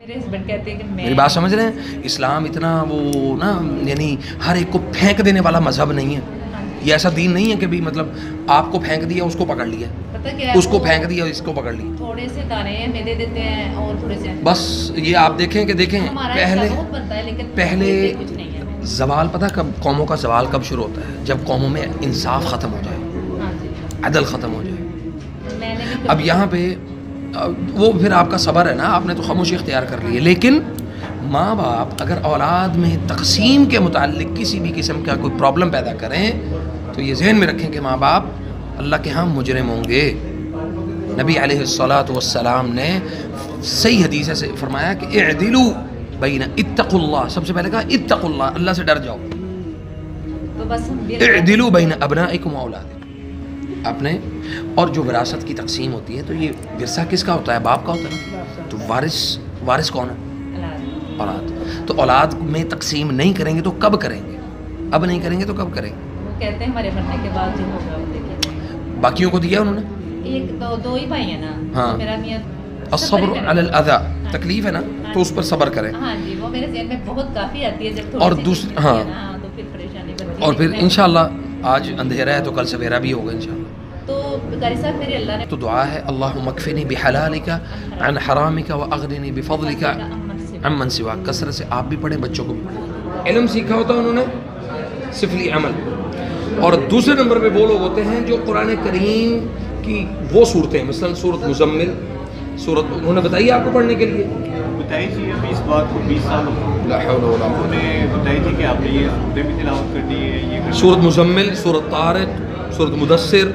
میرے ہسبینڈ کہتے ہیں کہ میری بات سمجھ رہے ہیں؟ اسلام اتنا وہ نا یعنی ہر ایک کو پھینک دینے والا مذہب نہیں ہے. یہ ایسا دین نہیں ہے کہ بھی مطلب آپ کو پھینک دیا اس کو پکڑ لیا, اس کو پھینک دیا اس کو پکڑ لیا. تھوڑے سے دانے ہیں میرے دیتے ہیں اور تھوڑے سے بس یہ آپ دیکھیں کہ دیکھیں پہلے زوال پتہ کب قوموں کا زوال کب شروع ہوتا ہے؟ جب قوموں میں انصاف ختم ہو جائے, عدل ختم ہو جائے. اب یہاں پہ وہ پھر آپ کا صبر ہے نا, آپ نے تو خاموشی اختیار کر لی ہے. لیکن ماں باپ اگر اولاد میں تقسیم کے متعلق کسی بھی قسم کا کوئی پرابلم پیدا کریں تو یہ ذہن میں رکھیں کہ ماں باپ اللہ کے ہاں مجرم ہوں گے. نبی علیہ الصلاۃ والسلام نے صحیح حدیث سے فرمایا کہ اعدلوا بین اتقوا اللہ, سب سے پہلے کہا اتقوا اللہ, اللہ سے ڈر جاؤ. تو بس اعدلوا بین ابنائکم و اولادکم. اپنے اور جو وراثت کی تقسیم ہوتی ہے تو یہ ورثہ کس کا ہوتا ہے؟ باپ کا ہوتا ہے. تو وارث کون ہے؟ اولاد. تو اولاد میں تقسیم نہیں کریں گے تو کب کریں گے؟ اب نہیں کریں گے تو کب کریں گے؟ وہ کہتے ہیں ہمارے مرنے کے بعد جو ہوگا وہ دیکھیں. باقیوں کو دیا انہوں نے, ایک دو ہی بھائی ہیں نا. ہاں, میرا میاں الصبر علی الاذى, تکلیف ہے نا تو اس پر صبر کریں. ہاں جی, وہ میرے ذہن میں بہت کافی آتی ہے جب اور دوسری ہاں تو پھر پریشانی بنتی ہے. اور پھر انشاءاللہ آج اندھیرا ہے تو کل سویرا بھی ہوگا انشاءاللہ. تو قاری صاحب میرے اللہ نے تو دعا ہے اللہم اکفنی بحلالک عن حرامک واغننی بفضلک عمن سواک. کثرت سے آپ بھی پڑھیں, بچوں کو بھی پڑھیں. علم سیکھا ہوتا ہے انہوں نے, سفلی عمل. اور دوسرے نمبر پہ وہ لوگ ہوتے ہیں جو قرآن کریم کی وہ صورتیں مثلا سورۃ مزمل, سورت انہوں نے بتائی آپ کو پڑھنے کے لیے, بتائی تھی ابھی اس بات کو 20 سال لا حول ولا قوة. انہوں نے بتائی تھی کہ آپ نے یہ صورتیں بھی تلاوت کر دی ہے, یہ سورۃ مزمل, سورۃ طارق, سورۃ مدثر,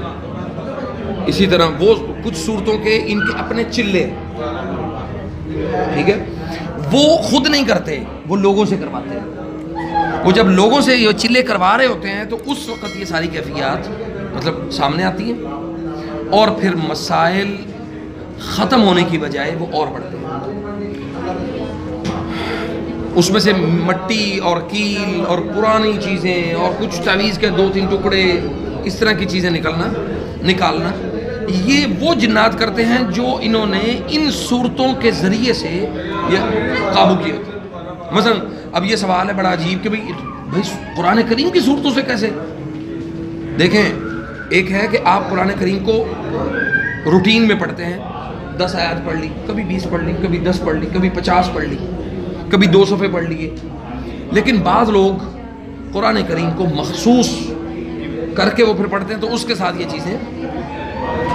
اسی طرح وہ کچھ صورتوں کے ان کے اپنے چلے, ٹھیک ہے, وہ خود نہیں کرتے, وہ لوگوں سے کرواتے ہیں. وہ جب لوگوں سے یہ چلے کروا رہے ہوتے ہیں تو اس وقت یہ ساری کیفیات مطلب سامنے آتی ہیں, اور پھر مسائل ختم ہونے کی بجائے وہ اور بڑھتے ہیں. اس میں سے مٹی اور کیل اور پرانی چیزیں اور کچھ تعویذ کے 2-3 ٹکڑے اس طرح کی چیزیں نکالنا, یہ وہ جنات کرتے ہیں جو انہوں نے ان صورتوں کے ذریعے سے یہ قابو کیا ہوتا ہے. مثلا اب یہ سوال ہے بڑا عجیب کہ بھئی قرآن کریم کی صورتوں سے کیسے؟ دیکھیں, ایک ہے کہ آپ قرآن کریم کو روٹین میں پڑھتے ہیں, 10 آیات پڑھ لی, کبھی 20 پڑھ لی, کبھی 10 پڑھ لی, کبھی 50 پڑھ لی, کبھی 2 صفحے پڑھ لیے. لیکن بعض لوگ قرآن کریم کو مخصوص کر کے وہ پھر پڑھتے ہیں تو اس کے ساتھ یہ چیزیں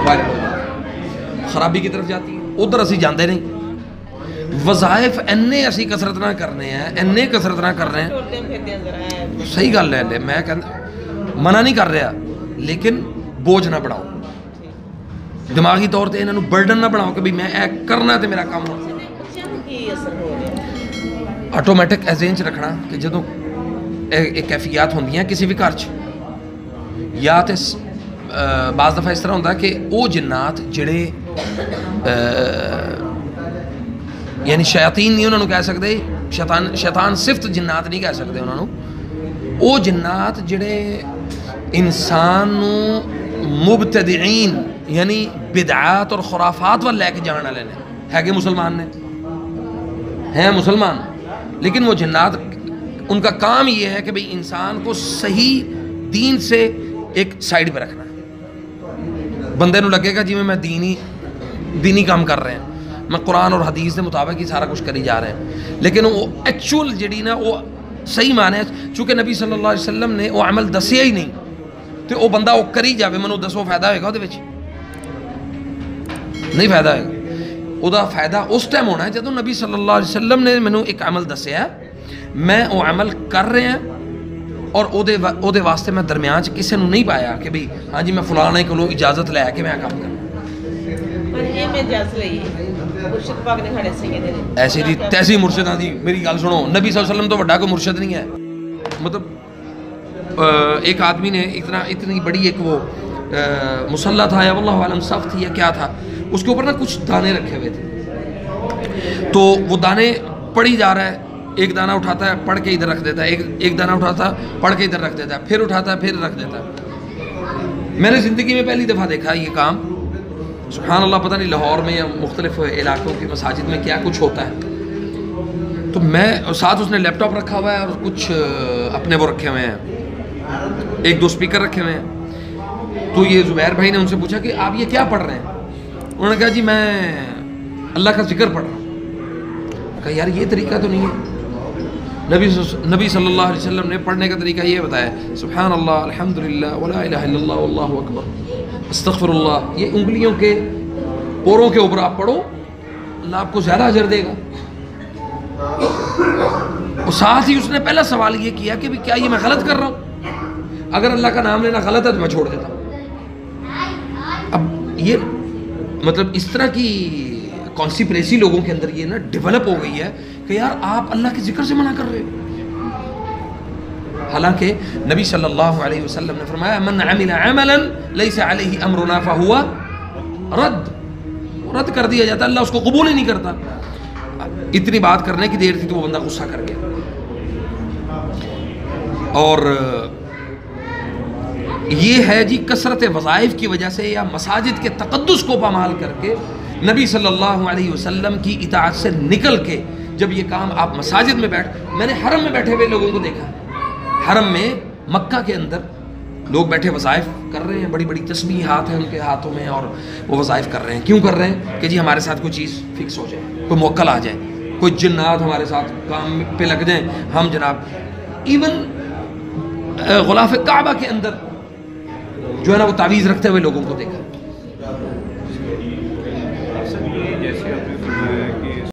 وائرل ہو جاتی ہیں, خرابی کی طرف جاتی ہیں. ادھر اسی جاندے نہیں. وظائف اینے اسی کثرت نہ کرنے ہیں, اینے کثرت نہ کر رہے ہیں. صحیح گل ہے, میں منع نہیں کر رہا, لیکن بوجھ نہ بڑھاؤ, دماغی طور تے انہوں برڈن نہ بناؤ کہ میں اے کرنا تے میرا کام ہونا. آٹومیٹک ایزینچ رکھنا کہ جدوں ایک کیفیات ہوندی ہیں کسی بھی گھر چ, یا تے بعض دفعہ اس طرح ہوتا ہے کہ وہ جنات جڑے یعنی شیاطین نہیں انہوں کہہ سکتے, شیطان صفت جنات نہیں کہہ سکتے انہوں, وہ جنات جڑے انسان مبتدعین یعنی بدعات اور خرافات وال لے کے جان والے نے, ہے کہ مسلمان نے, ہیں مسلمان, لیکن وہ جنات ان کا کام یہ ہے کہ بھئی انسان کو صحیح دین سے ایک سائیڈ پہ رکھنا ہے. بندے نو لگے گا جی میں دینی کام کر رہے ہیں, میں قرآن اور حدیث کے مطابق ہی سارا کچھ کری جا رہے ہیں, لیکن وہ ایکچول جڑی نا وہ صحیح معنی ہے, چونکہ نبی صلی اللہ علیہ وسلم نے وہ عمل دسیا ہی نہیں تو وہ بندہ وہ کری جاوے منو دسو فائدہ ہوئے گا وہ نہیں فائدہ ہوئے گا. وہ فائدہ اس ٹائم ہونا ہے جب نبی صلی اللہ علیہ وسلم نے منو ایک عمل دسیا, میں وہ عمل کر رہے ہیں اور او دے واسطے میں درمیان کسی نے نہیں پایا کہ بھئی ہاں جی میں فلانے کو اجازت لے کے میں کام کروں. ایسی جی تیسی مرشداں دی میری گل سنو, نبی صلی اللہ علیہ وسلم تو بڑا کوئی مرشد نہیں ہے. مطلب ایک آدمی نے اتنی بڑی ایک وہ مسلح تھا یا واللہ عالم صف تھی یا کیا تھا, اس کے اوپر نا کچھ دانے رکھے ہوئے تھے, تو وہ دانے پڑھی جا رہا ہے, ایک دانہ اٹھاتا ہے پڑھ کے ادھر رکھ دیتا ہے, ایک دانہ اٹھاتا ہے پڑھ کے ادھر رکھ دیتا ہے, پھر اٹھاتا ہے پھر رکھ دیتا ہے. میں نے زندگی میں پہلی دفعہ دیکھا یہ کام. سبحان اللہ, پتہ نہیں لاہور میں یا مختلف علاقوں کی مساجد میں کیا کچھ ہوتا ہے, تو میں ساتھ اس نے لیپ ٹاپ رکھا ہوا ہے اور کچھ اپنے وہ رکھے ہوئے ہیں، ایک دو اسپیکر رکھے ہوئے ہیں. تو یہ زبیر بھائی نے ان سے پوچھا کہ آپ یہ کیا پڑھ رہے ہیں؟ انہوں نے کہا جی میں اللہ کا ذکر پڑھ رہا ہوں. کہا یار یہ طریقہ تو نہیں ہے. نبی صلی اللہ علیہ وسلم نے پڑھنے کا طریقہ یہ بتایا، سبحان اللہ، الحمدللہ، ولا الہ الا اللہ، واللہ اکبر، استغفر اللہ. یہ انگلیوں کے پوروں کے اوپر آپ پڑھو، اللہ آپ کو زیادہ اجر دے گا. اور ساتھ ہی اس نے پہلا سوال یہ کیا کہ کیا یہ میں غلط کر رہا ہوں؟ اگر اللہ کا نام لینا غلط ہے تو میں چھوڑ دیتا ہوں. اب یہ مطلب اس طرح کی کانسپریسی لوگوں کے اندر یہ نا ڈیولپ ہو گئی ہے کہ یار آپ اللہ کے ذکر سے منع کر رہے ہو. حالانکہ نبی صلی اللہ علیہ وسلم نے فرمایا من عمل عملا لیس علیہ امرنا فہو رد کر دیا جاتا ہے، اللہ اس کو قبول ہی نہیں کرتا. اتنی بات کرنے کی دیر تھی تو وہ بندہ غصہ کر گیا. اور یہ ہے جی کثرت وظائف کی وجہ سے یا مساجد کے تقدس کو پامال کر کے نبی صلی اللہ علیہ وسلم کی اطاعت سے نکل کے جب یہ کام آپ مساجد میں میں نے حرم میں بیٹھے ہوئے لوگوں کو دیکھا. حرم میں مکہ کے اندر لوگ بیٹھے وظائف کر رہے ہیں، بڑی بڑی تسبیح ہاتھ ہیں ان کے ہاتھوں میں اور وہ وظائف کر رہے ہیں. کیوں کر رہے ہیں؟ کہ جی ہمارے ساتھ کوئی چیز فکس ہو جائے، کوئی موکل آ جائے، کوئی جنات ہمارے ساتھ کام پہ لگ جائیں. ہم جناب ایون غلاف کعبہ کے اندر جو ہے نا وہ تعویذ رکھتے ہوئے لوگوں کو دیکھا.